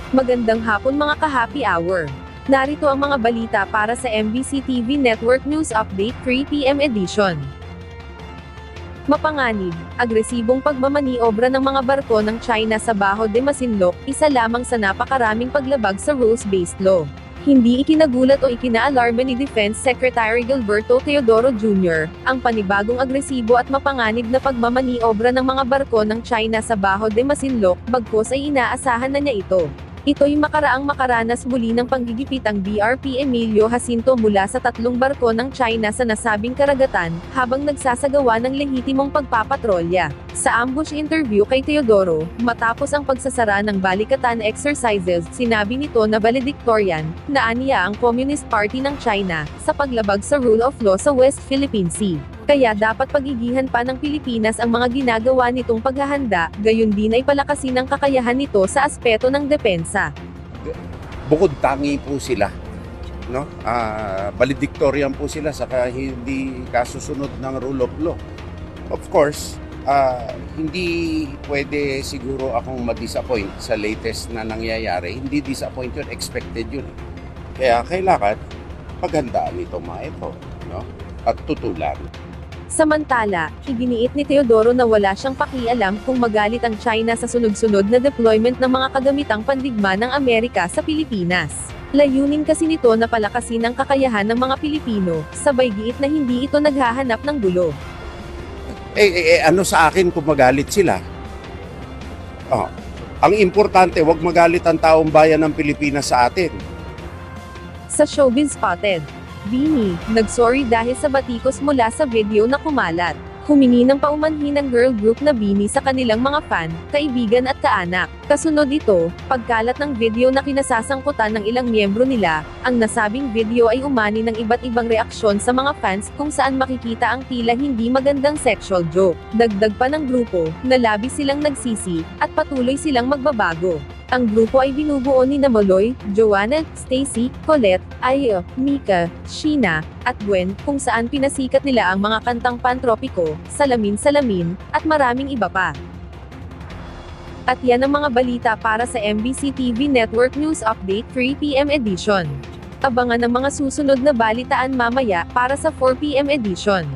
Magandang hapon mga ka-happy hour. Narito ang mga balita para sa MBC TV Network News Update 3 PM edition. Mapanganib, agresibong pagmamaniobra ng mga barko ng China sa Baho de Masinloc, isa lamang sa napakaraming paglabag sa rules-based law. Hindi ikinagulat o ikinaalarma ni Defense Secretary Gilberto Teodoro Jr., ang panibagong agresibo at mapanganib na pagmamaniobra ng mga barko ng China sa Baho de Masinloc, bagkus ay inaasahan na niya ito. Ito'y makaranas muli ng panggigipit ang BRP Emilio Jacinto mula sa 3 barko ng China sa nasabing karagatan, habang nagsasagawa ng lehitimong pagpapatrolya. Sa ambush interview kay Teodoro, matapos ang pagsasara ng balikatan exercises, sinabi nito na valedictorian, na aniya ang Communist Party ng China, sa paglabag sa rule of law sa West Philippine Sea. Kaya dapat pagigihan pa ng Pilipinas ang mga ginagawa nitong paghahanda, gayon din ay palakasin ang kakayahan nito sa aspeto ng depensa. Bukod tangi po sila, no? Valedictorian po sila saka hindi kasusunod ng rule of law. Of course, hindi pwede siguro akong ma-disappoint sa latest na nangyayari. Hindi disappoint yun, expected yun. Kaya kailangan paghandaan itong mga ito, no? At tutulan. Samantala, iginiit ni Teodoro na wala siyang pakialam kung magalit ang China sa sunod-sunod na deployment ng mga kagamitang pandigma ng Amerika sa Pilipinas. Layunin kasi nito na palakasin ang kakayahan ng mga Pilipino, sabay giit na hindi ito naghahanap ng gulo. Ano sa akin kung magalit sila? Ang importante, wag magalit ang taong bayan ng Pilipinas sa atin. Sa Showbiz Spotted, Bini, nagsorry dahil sa batikos mula sa video na kumalat. Humingi ng paumanhin ng girl group na Bini sa kanilang mga fan, kaibigan at kaanak. Kasunod ito, pagkalat ng video na kinasasangkutan ng ilang miyembro nila, ang nasabing video ay umani ng iba't ibang reaksyon sa mga fans kung saan makikita ang tila hindi magandang sexual joke. Dagdag pa ng grupo, na labis silang nagsisi, at patuloy silang magbabago. Ang grupo ay binubuo ni Maloy, Joanna, Stacy, Colette, Ayo, Mika, Sheena, at Gwen, kung saan pinasikat nila ang mga kantang Pantropiko, Salamin Salamin, at maraming iba pa. At yan ang mga balita para sa MBC TV Network News Update 3 PM edition. Abangan ang mga susunod na balitaan mamaya para sa 4 PM edition.